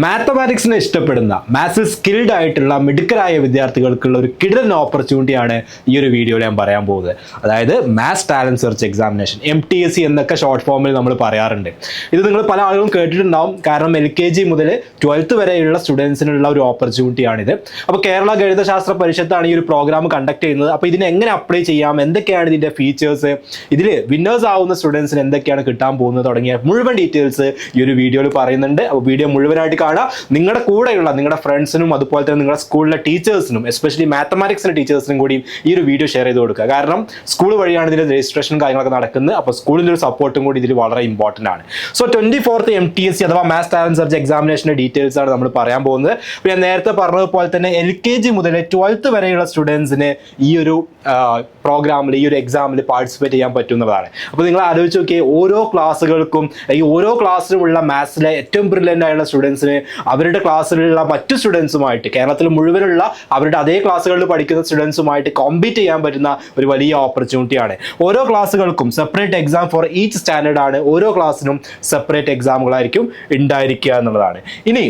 മാത്തമാറ്റിക്സിനെ ഇഷ്ടപ്പെടുന്ന മാത്സിൽ സ്കിൽഡ് ആയിട്ടുള്ള മിടുക്കരായ വിദ്യാർത്ഥികൾക്കുള്ള ഒരു കിടിലൻ ഓപ്പർച്യൂണിറ്റിയാണ് ഈ ഒരു വീഡിയോയിൽ ഞാൻ പറയാൻ പോകുന്നത്. അതായത് maths talent search examination, MTSE എന്നൊക്കെ ഷോർട്ട് ഫോമിൽ നമ്മൾ പറയാറുണ്ട്. ഇത് നിങ്ങൾ പല ആളുകളും കേട്ടിട്ടുണ്ടാവും. കാരണം LKG മുതൽ 12th വരെയുള്ള സ്റ്റുഡൻസിനുള്ള ഒരു ഓപ്പർച്യൂണിറ്റിയാണിത്. അപ്പോൾ കേരള ഗണിതശാസ്ത്ര പരിഷത്താണ് ഈ ഒരു പ്രോഗ്രാം കണ്ടക്ട് ചെയ്യുന്നത്. അപ്പോൾ ഇതിനെ എങ്ങനെ അപ്ലൈ ചെയ്യാം, എന്തൊക്കെയാണ് ഇതിൻ്റെ ഫീച്ചേഴ്സ്, ഇതിൽ വിന്നേഴ്സ് ആവുന്ന സ്റ്റുഡൻസിന് എന്തൊക്കെയാണ് കിട്ടാൻ പോകുന്നത് തുടങ്ങിയ മുഴുവൻ ഡീറ്റെയിൽസ് ഈ ഒരു വീഡിയോയിൽ പറയുന്നുണ്ട്. അപ്പോൾ വീഡിയോ മുഴുവനായിട്ട് കാണാം. നിങ്ങളുടെ കൂടെയുള്ള നിങ്ങളുടെ ഫ്രണ്ട്സിനും അതുപോലെ തന്നെ നിങ്ങളുടെ സ്കൂളിലെ ടീച്ചേഴ്സിനും, എസ്പെഷ്യലി മാത്തമാറ്റിക്സിന്റെ ടീച്ചേഴ്സിനും കൂടി ഈ ഒരു വീഡിയോ ഷെയർ ചെയ്ത് കൊടുക്കുക. കാരണം സ്കൂൾ വഴിയാണ് ഇതിന്റെ രജിസ്ട്രേഷൻ കാര്യങ്ങളൊക്കെ നടക്കുന്നത്. അപ്പോൾ സ്കൂളിൻ്റെ ഒരു സപ്പോർട്ടും കൂടി ഇതിൽ വളരെ ഇമ്പോർട്ടൻ്റ് ആണ്. സോ 24th MTSE അഥവാ മാത്സ് ടാലന്റ് സെർച്ച് എക്സാമിനേഷന്റെ ഡീറ്റെയിൽസ് ആണ് നമ്മൾ പറയാൻ പോകുന്നത്. അപ്പോൾ ഞാൻ നേരത്തെ പറഞ്ഞതുപോലെ തന്നെ LKG മുതൽ 12th വരെയുള്ള സ്റ്റുഡൻസിന് ഈ ഒരു പ്രോഗ്രാമിൽ, ഈ ഒരു എക്സാമിൽ പാർട്ടിസിപ്പേറ്റ് ചെയ്യാൻ പറ്റുന്നതാണ്. അപ്പോൾ നിങ്ങൾ ആലോചിച്ച് നോക്കിയേ, ഓരോ ക്ലാസ്സുകൾക്കും ഈ ഓരോ ക്ലാസ്സിലുമുള്ള മാത്സിലെ ഏറ്റവും ബ്രില്യൻ്റ് ആയുള്ള സ്റ്റുഡൻസിന് അവരുടെ ക്ലാസ്സിലുള്ള മറ്റു സ്റ്റുഡൻസുമായിട്ട്, കേരളത്തിൽ മുഴുവനുള്ള അവരുടെ അതേ ക്ലാസ്സുകളിൽ പഠിക്കുന്ന സ്റ്റുഡൻസുമായിട്ട് കോമ്പീറ്റ് ചെയ്യാൻ പറ്റുന്ന ഒരു വലിയ ഓപ്പർച്യൂണിറ്റിയാണ്. ഓരോ ക്ലാസ്സുകൾക്കും separate exam for each standard ആണ്. ഓരോ ക്ലാസ്സിനും സെപ്പറേറ്റ് എക്സാമുകളായിരിക്കും ഉണ്ടായിരിക്കുക എന്നുള്ളതാണ്. ഇനി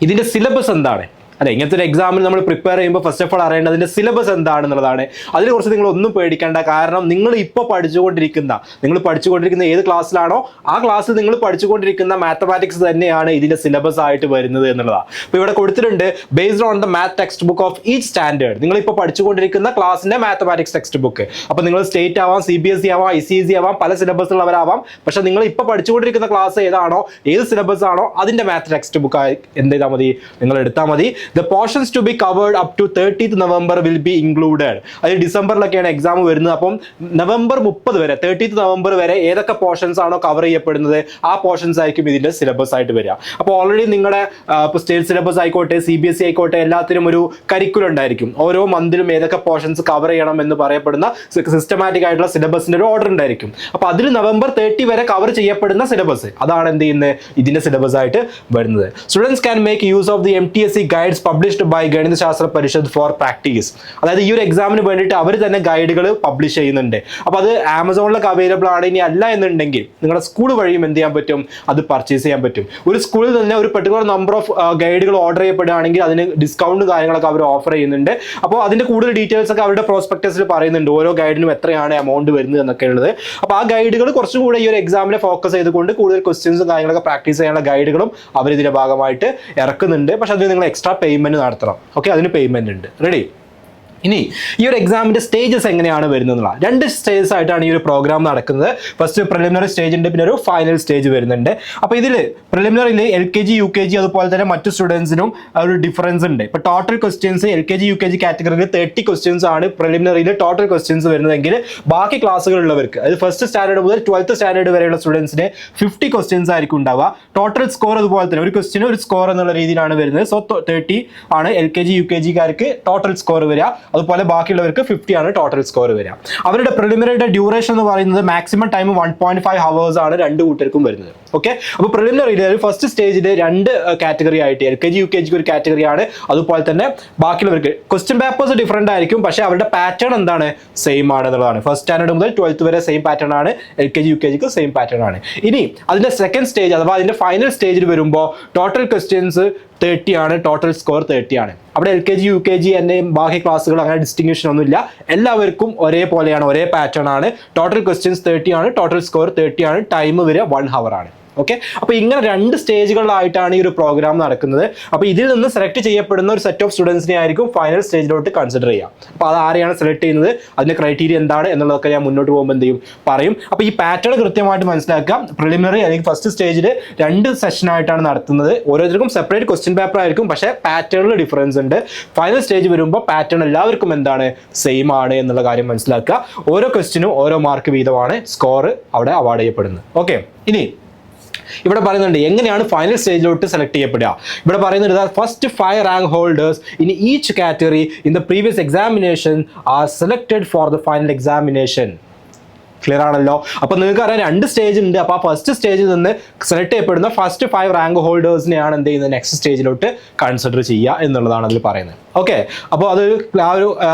ഇതിൻ്റെ സിലബസ് എന്താണ്? അല്ലെ, ഇങ്ങനത്തെ ഒരു എക്സാമിന് നമ്മൾ പ്രിപ്പയർ ചെയ്യുമ്പോൾ ഫസ്റ്റ് ഓഫ് ഓൾ അറിയേണ്ടതിൻ്റെ സിലബസ് എന്താണെന്നുള്ളതാണ്. അതിനെക്കുറിച്ച് നിങ്ങൾ ഒന്നും പേടിക്കേണ്ട. കാരണം നിങ്ങൾ ഇപ്പോൾ പഠിച്ചുകൊണ്ടിരിക്കുന്ന ഏത് ക്ലാസ്സിലാണോ ആ ക്ലാസ്സിൽ നിങ്ങൾ പഠിച്ചുകൊണ്ടിരിക്കുന്ന മാത്തമാറ്റിക്സ് തന്നെയാണ് ഇതിൻ്റെ സിലബസ് ആയിട്ട് വരുന്നത് എന്നുള്ളതാണ്. അപ്പോൾ ഇവിടെ കൊടുത്തിട്ടുണ്ട്, based on the math text book of each standard. നിങ്ങളിപ്പോൾ പഠിച്ചുകൊണ്ടിരിക്കുന്ന ക്ലാസ്സിൻ്റെ മാത്തമാറ്റിക്സ് ടെക്സ്റ്റ് ബുക്ക്. അപ്പോൾ നിങ്ങൾ സ്റ്റേറ്റ് ആവാം, CBSE ആവാം, ICSE ആവാം, പല സിലബസുള്ളവരാവാം. പക്ഷേ നിങ്ങൾ ഇപ്പോൾ പഠിച്ചുകൊണ്ടിരിക്കുന്ന ക്ലാസ് ഏതാണോ, ഏത് സിലബസ് ആണോ അതിൻ്റെ മാത്ത് ടെക്സ്റ്റ് ബുക്ക് എന്ത് ചെയ്താൽ മതി, നിങ്ങൾ എടുത്താൽ മതി. The portions to be covered up to 30th November will be included. അത് ഡിസംബറിലൊക്കെയാണ് എക്സാം വരുന്നത്. അപ്പം November 30 വരെ, 30th November വരെ ഏതൊക്കെ പോർഷൻസ് ആണോ കവർ ചെയ്യപ്പെടുന്നത് ആ പോർഷൻസ് ആയിരിക്കും ഇതിൻ്റെ സിലബസ് ആയിട്ട് വരിക. അപ്പോൾ ഓൾറെഡി നിങ്ങളുടെ ഇപ്പോൾ സ്റ്റേറ്റ് സിലബസ് ആയിക്കോട്ടെ, CBSE ആയിക്കോട്ടെ, എല്ലാത്തിനും ഒരു കരിക്കുലം ഉണ്ടായിരിക്കും. ഓരോ മന്തിലും ഏതൊക്കെ പോർഷൻസ് കവർ ചെയ്യണം എന്ന് പറയപ്പെടുന്ന സിസ്റ്റമാറ്റിക് ആയിട്ടുള്ള സിലബസിൻ്റെ ഒരു ഓർഡർ ഉണ്ടായിരിക്കും. അപ്പോൾ അതിൽ November 30 വരെ കവർ ചെയ്യപ്പെടുന്ന സിലബസ് അതാണ് എന്ത് ചെയ്യുന്നത്, ഇതിൻ്റെ സിലബസ് ആയിട്ട് വരുന്നത്. Students can make use of the MTSE guides published by Ganithashastra Parishad four practice. അതായത് ഈ ഒരു എക്സാമിന് വേണ്ടിയിട്ട് അവർ തന്നെ ഗൈഡുകൾ പബ്ലിഷ് ചെയ്യുന്നുണ്ട്. അപ്പോൾ അത് ആമസോണിലൊക്കെ അവൈലബിൾ ആണ്. ഇനി അല്ല എന്നുണ്ടെങ്കിൽ നിങ്ങളുടെ സ്കൂൾ വഴിയും എന്ത് ചെയ്യാൻ പറ്റും, അത് പർച്ചേസ് ചെയ്യാൻ പറ്റും. ഒരു സ്കൂളിൽ തന്നെ ഒരു പെർട്ടിക്കുലർ നമ്പർ ഓഫ് ഗൈഡുകൾ ഓർഡർ ചെയ്യപ്പെടുകയാണെങ്കിൽ അതിന് ഡിസ്കൗണ്ട് കാര്യങ്ങളൊക്കെ അവർ ഓഫർ ചെയ്യുന്നുണ്ട്. അപ്പോൾ അതിൻ്റെ കൂടുതൽ ഡീറ്റെയിൽസ് ഒക്കെ അവരുടെ പ്രോസ്പെക്ടസിൽ പറയുന്നുണ്ട്, ഓരോ ഗൈഡിനും എത്രയാണ് എമൗണ്ട് വരുന്നത് എന്നൊക്കെ ഉള്ളത്. അപ്പോൾ ആ ഗൈഡുകൾ കുറച്ചും കൂടെ ഈ ഒരു എക്സാമിനെ ഫോക്കസ് ചെയ്തുകൊണ്ട് കൂടുതൽ ക്വസ്റ്റ്യൻസും കാര്യങ്ങളൊക്കെ പ്രാക്ടീസ് ചെയ്യാനുള്ള ഗൈഡുകളും അവർ ഇതിൻ്റെ ഭാഗമായിട്ട് ഇറക്കുന്നുണ്ട്. പക്ഷെ അതിന് നിങ്ങൾ എക്സ്ട്രാ പേയ്മെന്റ് നടത്തണം. ഓക്കെ, അതിന് പേയ്മെന്റ് ഉണ്ട്. റെഡി? ഇനി ഈ ഒരു എക്സാമിൻ്റെ സ്റ്റേജസ് എങ്ങനെയാണ് വരുന്നതെന്നുള്ള 2 സ്റ്റേജസ് ആയിട്ടാണ് ഈ ഒരു പ്രോഗ്രാം നടക്കുന്നത്. ഫസ്റ്റ് പ്രിലിമിനറി സ്റ്റേജ് ഉണ്ട്, പിന്നെ ഒരു ഫൈനൽ സ്റ്റേജ് വരുന്നുണ്ട്. അപ്പോൾ ഇതിൽ പ്രിലിമിനറിയിൽ LKG UKG അതുപോലെ തന്നെ മറ്റു സ്റ്റുഡൻസിനും ഒരു ഡിഫറൻസ് ഉണ്ട്. ഇപ്പോൾ ടോട്ടൽ ക്വസ്റ്റ്യൻസ് LKG UKG കാറ്റഗറിയിൽ 30 ക്വസ്റ്റ്യൻസ് ആണ് പ്രിലിമിനറിയിൽ ടോട്ടൽ ക്വസ്റ്റ്യൻസ് വരുന്നതെങ്കിൽ ബാക്കി ക്ലാസ്സുകളുള്ളവർക്ക്, അതായത് ഫസ്റ്റ് സ്റ്റാൻഡേർഡ് മുതൽ 12th സ്റ്റാൻഡേർഡ് വരെയുള്ള സ്റ്റുഡൻസിന് 50 ക്വസ്റ്റ്യൻസ് ആയിരിക്കും ഉണ്ടാവുക. ടോട്ടൽ സ്കോർ അതുപോലെ തന്നെ ഒരു ക്വസ്റ്റ്യന് ഒരു സ്കോർ എന്നുള്ള രീതിയിലാണ് വരുന്നത്. സോ 30 ആണ് LKG UKGക്കാർക്ക് ടോട്ടൽ സ്കോർ വരിക. അതുപോലെ ബാക്കിയുള്ളവർക്ക് 50 ആണ് ടോട്ടൽ സ്കോർ വരിക. അവരുടെ പ്രിലിമിനറിയുടെ ഡ്യൂറേഷൻ എന്ന് പറയുന്നത് മാക്സിമം ടൈം 1.5 hours ആണ് രണ്ട് കൂട്ടർക്കും വരുന്നത്. ഓക്കെ, അപ്പോൾ പ്രിലിമിനറിയിൽ ഫസ്റ്റ് സ്റ്റേജിൽ 2 കാറ്റഗറി ആയിട്ട് LKG UKG ഒരു കാറ്റഗറിയാണ്. അതുപോലെ തന്നെ ബാക്കിയുള്ളവർക്ക് ക്വസ്റ്റ്യൻ പേപ്പേഴ്സ് ഡിഫറെൻ്റ് ആയിരിക്കും, പക്ഷേ അവരുടെ പാറ്റേൺ എന്താണ്, സെയിം ആണ് എന്നുള്ളതാണ്. ഫസ്റ്റ് സ്റ്റാൻഡേർഡ് മുതൽ 12th വരെ സെയിം പാറ്റേൺ ആണ്, LKG UKGക്ക് സെയിം പാറ്റേൺ ആണ്. ഇനി അതിൻ്റെ സെക്കൻഡ് സ്റ്റേജ് അഥവാ അതിൻ്റെ ഫൈനൽ സ്റ്റേജിൽ വരുമ്പോൾ ടോട്ടൽ ക്വസ്റ്റ്യൻസ് 30 ആണ്, ടോട്ടൽ സ്കോർ 30 ആണ്. അവിടെ LKG UKG എന്നെയും ബാക്കി ക്ലാസ്സുകൾ അങ്ങനെ ഡിസ്റ്റിങ്ഷൻ ഒന്നുമില്ല, എല്ലാവർക്കും ഒരേപോലെയാണ്, ഒരേ പാറ്റേൺ ആണ്. ടോട്ടൽ ക്വസ്റ്റ്യൻസ് 30 ആണ്, ടോട്ടൽ സ്കോർ 30 ആണ്, ടൈം വരിക 1 hour ആണ്. ഓക്കെ, അപ്പോൾ ഇങ്ങനെ 2 സ്റ്റേജുകളിലായിട്ടാണ് ഈ ഒരു പ്രോഗ്രാം നടക്കുന്നത്. അപ്പോൾ ഇതിൽ നിന്ന് സെലക്ട് ചെയ്യപ്പെടുന്ന ഒരു സെറ്റ് ഓഫ് സ്റ്റുഡൻസിനെ ആയിരിക്കും ഫൈനൽ സ്റ്റേജിലോട്ട് കൺസിഡർ ചെയ്യുക. അപ്പോൾ അത് ആരെയാണ് സെലക്ട് ചെയ്യുന്നത്, അതിൻ്റെ ക്രൈറ്റീരിയ എന്താണ് എന്നുള്ളതൊക്കെ ഞാൻ മുന്നോട്ട് പോകുമ്പോൾ എന്ത് ചെയ്യും പറയും. അപ്പോൾ ഈ പാറ്റേൺ കൃത്യമായിട്ട് മനസ്സിലാക്കുക. പ്രിലിമിനറി അല്ലെങ്കിൽ ഫസ്റ്റ് സ്റ്റേജിൽ 2 സെഷനായിട്ടാണ് നടത്തുന്നത്. ഓരോരുത്തർക്കും സെപ്പറേറ്റ് ക്വസ്റ്റ്യൻ പേപ്പർ ആയിരിക്കും, പക്ഷേ പാറ്റേണിൽ ഡിഫറൻസ് ഉണ്ട്. ഫൈനൽ സ്റ്റേജ് വരുമ്പോൾ പാറ്റേൺ എല്ലാവർക്കും എന്താണ്, സെയിം ആണ് എന്നുള്ള കാര്യം മനസ്സിലാക്കുക. ഓരോ ക്വസ്റ്റ്യനും ഓരോ മാർക്ക് വീതമാണ് സ്കോർ അവിടെ അവാർഡ് ചെയ്യപ്പെടുന്നത്. ഓക്കെ, ഇനി ഇവിടെ പറയുന്നുണ്ട് എങ്ങനെയാണ് ഫൈനൽ സ്റ്റേജിലോട്ട് സെലക്ട് ചെയ്യപ്പെടുക. ഇവിടെ പറയുന്നത് first 5 rank holders in each category in the previous examination are selected for the final examination. Clear ആണല്ലോ? അപ്പോൾ നിങ്ങൾക്ക് അറിയാം 2 സ്റ്റേജ് ഉണ്ട്. അപ്പോൾ ആ ഫസ്റ്റ് സ്റ്റേജിൽ നിന്ന് സെലക്ട് ചെയ്യപ്പെടുന്ന ഫസ്റ്റ് 5 റാങ്ക് ഹോൾഡേഴ്സിനെയാണ് എന്ത് ചെയ്യുന്നത്, നെക്സ്റ്റ് സ്റ്റേജിലോട്ട് കൺസിഡർ ചെയ്യുക എന്നുള്ളതാണ് അതിൽ പറയുന്നത്. ഓക്കെ, അപ്പോൾ അതൊരു ആ ഒരു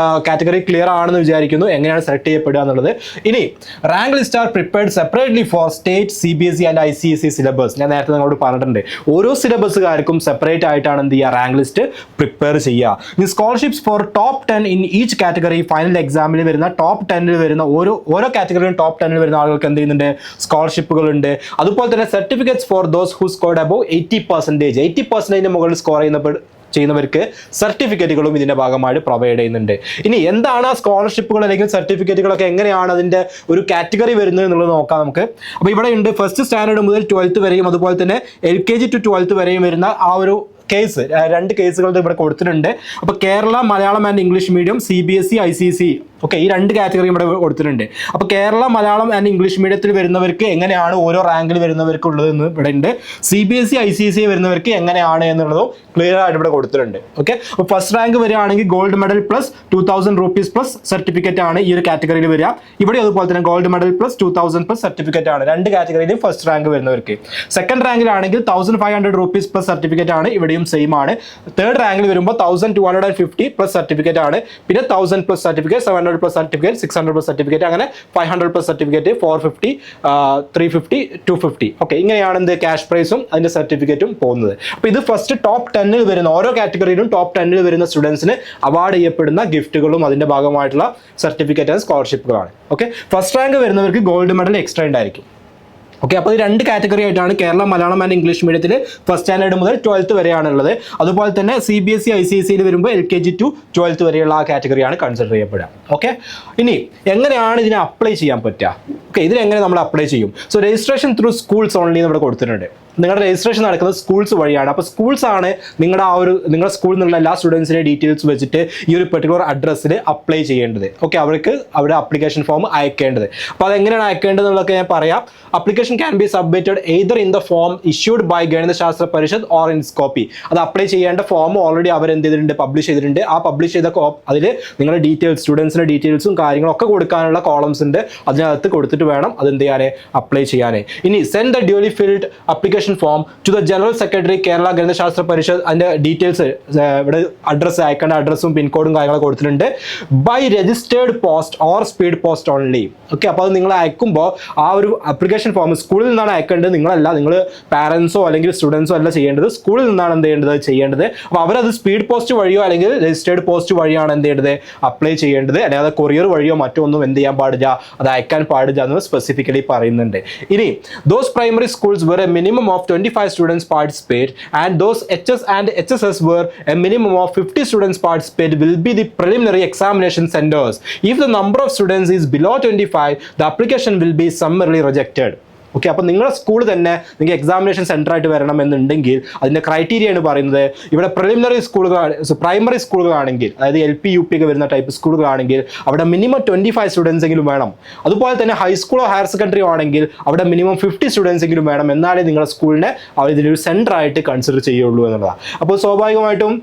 കാറ്റഗറി ക്ലിയർ ആണെന്ന് വിചാരിക്കുന്നു എങ്ങനെയാണ് സെലക്ട് ചെയ്യപ്പെടുക എന്നുള്ളത്. ഇനി rank list are prepared separately for state CBSE and ICSE syllabus. ഞാൻ നേരത്തെ നിങ്ങളോട് പറഞ്ഞിട്ടുണ്ട്, ഓരോ സിലബസുകാർക്കും സെപ്പറേറ്റ് ആയിട്ടാണ് എന്ത് ചെയ്യുക, റാങ്ക് ലിസ്റ്റ് പ്രിപ്പയർ ചെയ്യുക. ഇനി scholarships for top 10 in each category. Final എക്സാമിൽ വരുന്ന ടോപ്പ് 10 വരുന്ന ഓരോ കാറ്റഗറിയും ടോപ്പ് 10 വരുന്ന ആളുകൾക്ക് എന്ത് ചെയ്യുന്നുണ്ട്, സ്കോളർഷിപ്പുകളുണ്ട്. അതുപോലെ തന്നെ certificates for those who scored above 80%. 80% മുകളിൽ സ്കോർ ചെയ്യുന്നവർക്ക് സർട്ടിഫിക്കറ്റുകളും ഇതിന്റെ ഭാഗമായിട്ട് പ്രൊവൈഡ് ചെയ്യുന്നുണ്ട്. ഇനി എന്താണ് ആ സ്കോളർഷിപ്പുകൾ അല്ലെങ്കിൽ സർട്ടിഫിക്കറ്റുകളൊക്കെ, എങ്ങനെയാണ് അതിന്റെ ഒരു കാറ്റഗറി വരുന്നത് എന്നുള്ളത് നോക്കാം നമുക്ക്. അപ്പോൾ ഇവിടെ ഉണ്ട് ഫസ്റ്റ് സ്റ്റാൻഡേർഡ് മുതൽ 12th വരെയും അതുപോലെ തന്നെ LKG to 12th വരെയും വരുന്ന ആ ഒരു കേസ്, 2 കേസുകൾ ഇവിടെ കൊടുത്തിട്ടുണ്ട്. അപ്പോൾ Kerala Malayalam and English medium, CBSE ICSE, okay, ഈ 2 കാറ്റഗറി ഇവിടെ കൊടുത്തിട്ടുണ്ട്. അപ്പോൾ കേരള മലയാളം ആൻഡ് ഇംഗ്ലീഷ് മീഡിയത്തിൽ വരുന്നവർക്ക് എങ്ങനെയാണ് ഓരോ റാങ്കിൽ വരുന്നവർക്ക് ഉള്ളതെന്ന് ഇവിടെ ഉണ്ട്. CBSE ICSE വരുന്നവർക്ക് എങ്ങനെയാണ് എന്നുള്ളതും ക്ലിയർ ആയിട്ട് ഇവിടെ കൊടുത്തിട്ടുണ്ട്. ഓക്കെ, അപ്പോൾ ഫസ്റ്റ് റാങ്ക് വരികയാണെങ്കിൽ gold medal plus 2000 rupees plus certificate ആണ് ഈ ഒരു കാറ്റഗറിയിൽ വരിക. ഇവിടെ അതുപോലെ തന്നെ gold medal plus 2000 plus certificate ആണ് 2 കാറ്റഗറിയിലും ഫസ്റ്റ് റാങ്ക് വരുന്നവർക്ക്. സെക്കൻഡ് റാങ്കിലാണെങ്കിൽ 1500 rupees പ്ലസ് സർട്ടിഫിക്കറ്റ് ആണ്, ഇവിടെയും സെയിം ആണ്. തേർഡ് റാങ്കിൽ വരുമ്പോൾ 1250 പ്ലസ് സർട്ടിഫിക്കറ്റ് ആണ്. പിന്നെ 1000 plus certificate, 700 plus certificate, 600 plus certificate, അങ്ങനെ 500 പ്ലസ് സർട്ടിഫിക്കറ്റ്, 450, 350, 250. ഓക്കെ, ഇങ്ങനെയാണ് എന്ത് ക്യാഷ് പ്രൈസും അതിന്റെ സർട്ടിഫിക്കറ്റും പോകുന്നത്. അപ്പോൾ ഇത് ഫസ്റ്റ് ടോപ്പ് 10 വരുന്ന ഓരോ കാറ്റഗറിയിലും ടോപ്പ് 10 വരുന്ന സ്റ്റുഡൻസിന് അവാർഡ് ചെയ്യപ്പെടുന്ന ഗിഫ്റ്റുകളും അതിന്റെ ഭാഗമായിട്ടുള്ള സർട്ടിഫിക്കറ്റ് ആൻഡ് സ്കോളർഷിപ്പുകളാണ്. ഓക്കെ, ഫസ്റ്റ് റാങ്ക് വരുന്നവർക്ക് ഗോൾഡ് മെഡൽ എക്സ്ട്രാ ഉണ്ടായിരിക്കും. ഓക്കെ, അപ്പോൾ ഈ 2 കാറ്റഗറി ആയിട്ടാണ് കേരള മലയാളം ആൻഡ് ഇംഗ്ലീഷ് മീഡിയത്തിൽ ഫസ്റ്റ് സ്റ്റാൻഡേർഡ് മുതൽ 12th വരെയാണുള്ളത്. അതുപോലെ തന്നെ CBSE ICSE വരുമ്പോൾ LKG to 12th വരെയുള്ള ആ കാറ്റഗറിയാണ് കൺസിഡർ ചെയ്യപ്പെടുക. ഓക്കെ, ഇനി എങ്ങനെയാണ് ഇതിനെ അപ്ലൈ ചെയ്യാൻ പറ്റുക? ഓക്കെ, ഇതിനെങ്ങനെ നമ്മൾ അപ്ലൈ ചെയ്യും? So registration through schools only ഇവിടെ കൊടുത്തിട്ടുണ്ട്. നിങ്ങളുടെ രജിസ്ട്രേഷൻ നടക്കുന്നത് സ്കൂൾസ് വഴിയാണ്. അപ്പോൾ സ്കൂൾസ് ആണ് നിങ്ങളുടെ സ്കൂളിൽ നിന്നുള്ള എല്ലാ സ്റ്റുഡൻസിൻ്റെ ഡീറ്റെയിൽസ് വെച്ചിട്ട് ഈ ഒരു പെർട്ടിക്കുലർ അഡ്രസ്സിൽ അപ്ലൈ ചെയ്യേണ്ടത്. ഓക്കെ, അവർക്ക് അവിടെ അപ്ലിക്കേഷൻ ഫോം അയക്കേണ്ടത്. അപ്പോൾ അതെങ്ങനെയാണ് അയക്കേണ്ടത് എന്നുള്ളതൊക്കെ ഞാൻ പറയാം. Application can be submitted either in the form issued by Ganithashastra Parishad or in copy. അത് അപ്ലൈ ചെയ്യേണ്ട ഫോം ഓൾറെഡി അവർ എന്ത് ചെയ്തിട്ടുണ്ട്, പബ്ലിഷ് ചെയ്തിട്ടുണ്ട്. ആ പബ്ലിഷ് ചെയ്ത അതിൽ നിങ്ങളുടെ ഡീറ്റെയിൽസ്, സ്റ്റുഡൻസിൻ്റെ ഡീറ്റെയിൽസും കാര്യങ്ങളൊക്കെ കൊടുക്കാനുള്ള കോളംസ് ഉണ്ട്. അതിനകത്ത് കൊടുത്തിട്ട് വേണം അതെന്ത് ചെയ്യാൻ, അപ്ലൈ ചെയ്യാൻ. ഇനി send the duly filled application form to the general secretary Kerala Ganithashastra Parishad. അതിന്റെ ഡീറ്റെയിൽസ് ഇവിടെ അഡ്രസ്സ്, അയക്കേണ്ട അഡ്രസ്സും പിൻകോഡും കാര്യങ്ങളൊക്കെ കൊടുത്തിട്ടുണ്ട്. By registered post or speed post only. Okay, അപ്പോൾ അത് നിങ്ങൾ അയക്കുമ്പോൾ ആ ഒരു അപ്ലിക്കേഷൻ ഫോം സ്കൂളിൽ നിന്നാണ് അയക്കേണ്ടത്. നിങ്ങൾ പാരൻസോ അല്ലെങ്കിൽ സ്റ്റുഡൻസോ അല്ല ചെയ്യേണ്ടത്, സ്കൂളിൽ നിന്നാണ് എന്ത് ചെയ്യേണ്ടത്. അപ്പോൾ അവരത് സ്പീഡ് പോസ്റ്റ് വഴിയോ അല്ലെങ്കിൽ രജിസ്റ്റേർഡ് പോസ്റ്റ് വഴിയാണ് എന്ത് ചെയ്യേണ്ടത്, അപ്ലൈ ചെയ്യേണ്ടത്. അല്ലാതെ കൊറിയർ വഴിയോ മറ്റൊന്നും എന്ത് ചെയ്യാൻ പാടില്ല, അത് അയക്കാൻ പാടില്ല എന്ന് സ്പെസിഫിക്കലി പറയുന്നുണ്ട്. ഇനി those primary schools where a minimum of 25 students participate and those HS and HSS where a minimum of 50 students participate will be the preliminary examination centers. If the number of students is below 25, the application will be summarily rejected. Okay, അപ്പോൾ നിങ്ങളുടെ school തന്നെ നിങ്ങൾക്ക് examination centre ആയിട്ട് വരണമെന്നുണ്ടെങ്കിൽ അതിൻ്റെ criteria ആണ് പറയുന്നത്. ഇവിടെ preliminary primary സ്കൂളുകളാണെങ്കിൽ, അതായത് LP UP ഒക്കെ വരുന്ന ടൈപ്പ് സ്കൂളുകളാണെങ്കിൽ അവിടെ മിനിമം 25 സ്റ്റുഡൻസ് എങ്കിലും വേണം. അതുപോലെ തന്നെ ഹൈസ്കൂളോ ഹയർ സെക്കൻഡറിയോ ആണെങ്കിൽ അവിടെ മിനിമം 50 സ്റ്റുഡൻസ് എങ്കിലും വേണം. എന്നാലേ നിങ്ങളുടെ സ്കൂളിനെ അവർ ഇതിലൊരു സെൻറ്റർ ആയിട്ട് കൺസിഡർ ചെയ്യുള്ളൂ എന്നുള്ളതാണ്. അപ്പോൾ സ്വാഭാവികമായിട്ടും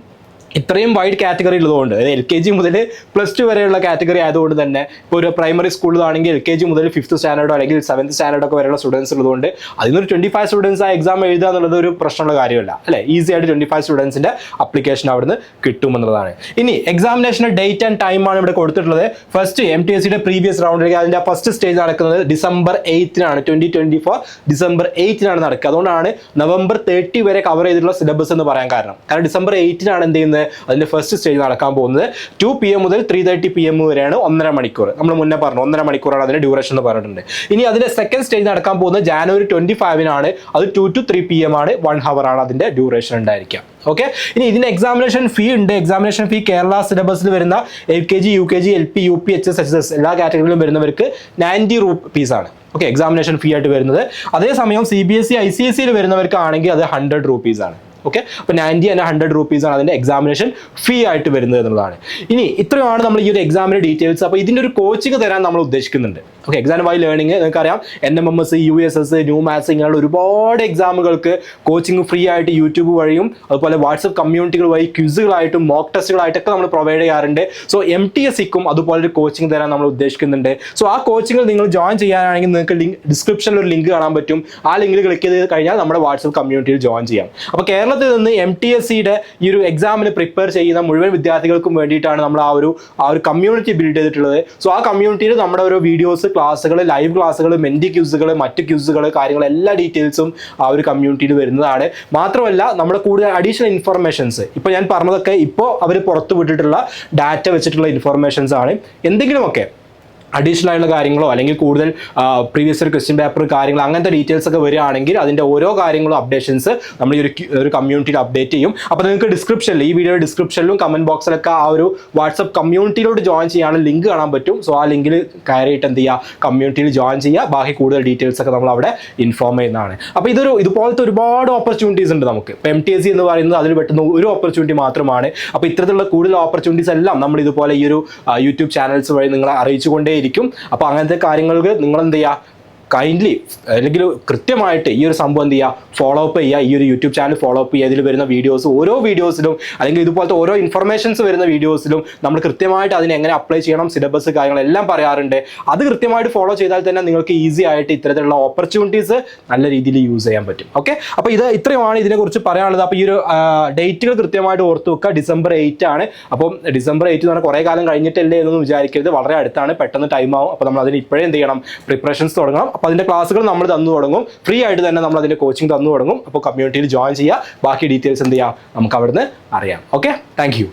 ഇത്രയും വൈഡ് കാറ്റഗറി ഉള്ളതുകൊണ്ട്, അതായത് LKG മുതൽ +2 വരെയുള്ള കാറ്റഗറി ആയതുകൊണ്ട് തന്നെ ഇപ്പോൾ ഒരു പ്രൈമറി സ്കൂളിലാണെങ്കിൽ LKG മുതൽ 5th സ്റ്റാൻഡേർഡോ അല്ലെങ്കിൽ 7th സ്റ്റാൻഡേർഡോ ഒക്കെ വരെയുള്ള സ്റ്റുഡൻസ് ഉള്ളതുകൊണ്ട് അതിനൊരു 25 സ്റ്റുഡൻസ് ആ എക്സാം എഴുതുക എന്നുള്ളത് ഒരു പ്രശ്നമുള്ള കാര്യമല്ല, അല്ലേ? ഈസി ആയിട്ട് 25 സ്റ്റുഡൻസിൻ്റെ അപ്ലിക്കേഷൻ അവിടുന്ന് കിട്ടുമെന്നുള്ളതാണ്. ഇനി എക്സാമിനേഷൻ്റെ ഡേറ്റ് ആൻഡ് ടൈമാണ് ഇവിടെ കൊടുത്തിട്ടുള്ളത്. ഫസ്റ്റ് MTSCയുടെ പ്രീവിയസ് റൗണ്ടിലേക്ക് അതിൻ്റെ ഫസ്റ്റ് സ്റ്റേജ് നടക്കുന്നത് December 8-നാണ്. 2024 December 8-നാണ് നടക്കുക. അതുകൊണ്ടാണ് November 30 വരെ കവർ ചെയ്തിട്ടുള്ള സിലബസ് എന്ന് പറയാൻ കാരണം. December 8-നാണ് എന്ത് ചെയ്യുന്നത്, അതിന്റെ ഫസ്റ്റ് സ്റ്റേജ് നടക്കാൻ പോകുന്നത്. 2 PM മുതൽ 3:30 PM വരെയാണ് 1.5 മണിക്കൂർ. നമ്മൾ മുന്നേ പറഞ്ഞു 1.5 മണിക്കൂറാണ് അതിന്റെ ഡ്യൂറേഷൻ എന്ന് പറഞ്ഞിട്ടുണ്ട്. ഇനി അതിന്റെ സെക്കൻഡ് സ്റ്റേജ് നടക്കാൻ പോകുന്നത് January 25-നാണ്. അത് 2 to 3 PM ആണ്. 1 hour ആണ് അതിന്റെ ഡ്യൂറേഷൻ ഉണ്ടായിരിക്കുക. ഓക്കെ, ഇനി ഇതിന് എക്സാമിനേഷൻ ഫീ ഉണ്ട്. എക്സാമിനേഷൻ ഫീ കേരള സിലബസിൽ വരുന്ന LKG UKG LP UP HS HSS എല്ലാ കാറ്റഗറിയിലും വരുന്നവർക്ക് 90 rupees ആണ്. ഓക്കെ, എക്സാമിനേഷൻ ഫീ ആയിട്ട് വരുന്നത്. അതേസമയം CBSE ICSE വരുന്നവർക്കാണെങ്കിൽ അത് 100 rupees ആണ്. ഓക്കെ, അപ്പോൾ 90 and 100 rupees ആണ് അതിൻ്റെ എക്സാമിനേഷൻ ഫീ ആയിട്ട് വരുന്നത് എന്നുള്ളതാണ്. ഇനി ഇത്രയാണ് നമ്മൾ ഈ ഒരു എക്സാമിൻ്റെ ഡീറ്റെയിൽസ്. അപ്പോൾ ഇതിൻ്റെ ഒരു കോച്ചിങ് തരാൻ നമ്മൾ ഉദ്ദേശിക്കുന്നുണ്ട്. ഓക്കെ, എക്സാം വൈ ലേണിംഗ് നിങ്ങൾക്കറിയാം, NMMS USS ന്യൂ മാത്സ് ഇങ്ങനെയുള്ള ഒരുപാട് എക്സാമുകൾക്ക് കോച്ചിങ് ഫ്രീ ആയിട്ട് യൂട്യൂബ് വഴിയും അതുപോലെ വാട്സപ്പ് കമ്മ്യൂണിറ്റികൾ വഴി ക്വിസുകളായിട്ടും മോക്ക് ടെസ്റ്റുകളായിട്ടൊക്കെ നമ്മൾ പ്രൊവൈഡ് ചെയ്യാറുണ്ട്. സോ MTSCക്കും അതുപോലെ ഒരു കോച്ചിങ് തരാൻ നമ്മൾ ഉദ്ദേശിക്കുന്നുണ്ട്. സോ ആ കോച്ചിങ്ങിൽ നിങ്ങൾ ജോയിൻ ചെയ്യാനാണെങ്കിൽ നിങ്ങൾക്ക് ഡിസ്ക്രിപ്ഷനിൽ ഒരു ലിങ്ക് കാണാൻ പറ്റും. ആ ലിങ്കിൽ ക്ലിക്ക് ചെയ്ത് കഴിഞ്ഞാൽ നമ്മുടെ വാട്സപ്പ് കമ്മ്യൂണിറ്റിയിൽ ജോയിൻ ചെയ്യാം. അപ്പോൾ കേരള കേരളത്തിൽ നിന്ന് MTSCയുടെ ഈ ഒരു എക്സാമിന് പ്രിപ്പയർ ചെയ്യുന്ന മുഴുവൻ വിദ്യാർത്ഥികൾക്കും വേണ്ടിയിട്ടാണ് നമ്മൾ ആ ഒരു കമ്മ്യൂണിറ്റി ബിൽഡ് ചെയ്തിട്ടുള്ളത്. സോ ആ കമ്മ്യൂണിറ്റിയിൽ നമ്മുടെ ഓരോ വീഡിയോസ്, ക്ലാസ്സുകൾ, ലൈവ് ക്ലാസ്സുകൾ, മെൻറ്റി ക്യൂസുകൾ, മറ്റ് ക്യൂസുകൾ, കാര്യങ്ങൾ എല്ലാ ഡീറ്റെയിൽസും ആ ഒരു കമ്മ്യൂണിറ്റിയിൽ വരുന്നതാണ്. മാത്രമല്ല നമ്മുടെ കൂടുതൽ അഡീഷണൽ ഇൻഫർമേഷൻസ്, ഇപ്പോൾ ഞാൻ പറഞ്ഞതൊക്കെ ഇപ്പോൾ അവർ പുറത്തു വിട്ടിട്ടുള്ള ഡാറ്റ വെച്ചിട്ടുള്ള ഇൻഫർമേഷൻസ് ആണ്. എന്തെങ്കിലുമൊക്കെ അഡീഷണൽ ആയിട്ടുള്ള കാര്യങ്ങളോ അല്ലെങ്കിൽ കൂടുതൽ പ്രീവിയസ് ഒരു ക്വസ്റ്റ്യൻ പേപ്പർ കാര്യങ്ങൾ അങ്ങനത്തെ ഡീറ്റെയിൽസ് ഒക്കെ വരികയാണെങ്കിൽ അതിൻ്റെ ഓരോ കാര്യങ്ങളും അപ്ഡേഷൻസ് നമ്മൾ ഈ ഒരു കമ്മ്യൂണിറ്റിയിൽ അപ്ഡേറ്റ് ചെയ്യും. അപ്പോൾ നിങ്ങൾക്ക് ഡിസ്ക്രിപ്ഷനിൽ, ഈ വീഡിയോയുടെ ഡിസ്ക്രിപ്ഷനിലും കമൻറ്റ് ബോക്സിലൊക്കെ ആ ഒരു വാട്സപ്പ് കമ്മ്യൂണിറ്റിയിലോട്ട് ജോയിൻ ചെയ്യാനുള്ള ലിങ്ക് കാണാൻ പറ്റും. സോ ആ ലിങ്കിൽ കയറിയിട്ട് എന്ത് ചെയ്യുക, കമ്മ്യൂണിറ്റിയിൽ ജോയിൻ ചെയ്യുക. ബാക്കി കൂടുതൽ ഡീറ്റെയിൽസ് ഒക്കെ നമ്മൾ അവിടെ ഇൻഫോം ചെയ്യുന്നതാണ്. അപ്പോൾ ഇതുപോലത്തെ ഒരുപാട് ഓപ്പർച്യൂണിറ്റീസ് ഉണ്ട് നമുക്ക്. ഇപ്പോൾ MTSC എന്ന് പറയുന്നത് അതിൽ പെട്ടെന്ന് ഒരു ഓപ്പർച്യൂണിറ്റി മാത്രമാണ്. അപ്പോൾ ഇത്തരത്തിലുള്ള കൂടുതൽ ഓപ്പർച്യൂണിറ്റീസ് എല്ലാം നമ്മൾ ഇതുപോലെ ഈ ഒരു യൂട്യൂബ് ചാനൽസ് വഴി നിങ്ങളെ അറിയിച്ചുകൊണ്ടേ. അപ്പോൾ അങ്ങനത്തെ കാര്യങ്ങൾക്ക് നിങ്ങൾ എന്ത് ചെയ്യുക, കൈൻഡ്ലി അല്ലെങ്കിൽ കൃത്യമായിട്ട് ഈ ഒരു സംഭവം എന്ത് ചെയ്യുക, ഫോളോ അപ്പ് ചെയ്യുക. ഈ ഒരു യൂട്യൂബ് ചാനൽ ഫോളോ അപ്പ് ചെയ്യുക. ഇതിൽ വരുന്ന വീഡിയോസ്, ഓരോ വീഡിയോസിലും അല്ലെങ്കിൽ ഇതുപോലത്തെ ഓരോ ഇൻഫർമേഷൻസ് വരുന്ന വീഡിയോസിലും നമ്മൾ കൃത്യമായിട്ട് അതിനെ എങ്ങനെ അപ്ലൈ ചെയ്യണം, സിലബസ് കാര്യങ്ങളെല്ലാം പറയാറുണ്ട്. അത് കൃത്യമായിട്ട് ഫോളോ ചെയ്താൽ തന്നെ നിങ്ങൾക്ക് ഈസി ആയിട്ട് ഇത്തരത്തിലുള്ള ഓപ്പർച്യൂണിറ്റീസ് നല്ല രീതിയിൽ യൂസ് ചെയ്യാൻ പറ്റും. ഓക്കെ, അപ്പോൾ ഇത്രയുമാണ് ഇതിനെക്കുറിച്ച് പറയാനുള്ളത്. അപ്പോൾ ഈ ഒരു ഡേറ്റുകൾ കൃത്യമായിട്ട് ഓർത്ത് വെക്കുക. December 8 ആണ്. അപ്പം December 8 എന്ന് പറഞ്ഞാൽ കുറേ കാലം കഴിഞ്ഞിട്ടല്ലേ എന്നൊന്നും വിചാരിക്കരുത്, വളരെ അടുത്താണ്, പെട്ടെന്ന് ടൈം ആവും. അപ്പോൾ നമ്മൾ അതിന് ഇപ്പോഴേ എന്ത് ചെയ്യണം, പ്രിപ്പറേഷൻസ് തുടങ്ങണം. അപ്പോൾ അതിൻ്റെ ക്ലാസ്സുകൾ നമ്മൾ തന്നു തുടങ്ങും, ഫ്രീ ആയിട്ട് തന്നെ നമ്മൾ അതിൻ്റെ കോച്ചിങ് തന്നു തുടങ്ങും. അപ്പോൾ കമ്മ്യൂണിറ്റിയിൽ ജോയിൻ ചെയ്യുക, ബാക്കി ഡീറ്റെയിൽസ് എന്ത് ചെയ്യുക നമുക്ക് അവിടുന്ന് അറിയാം. Okay, thank you.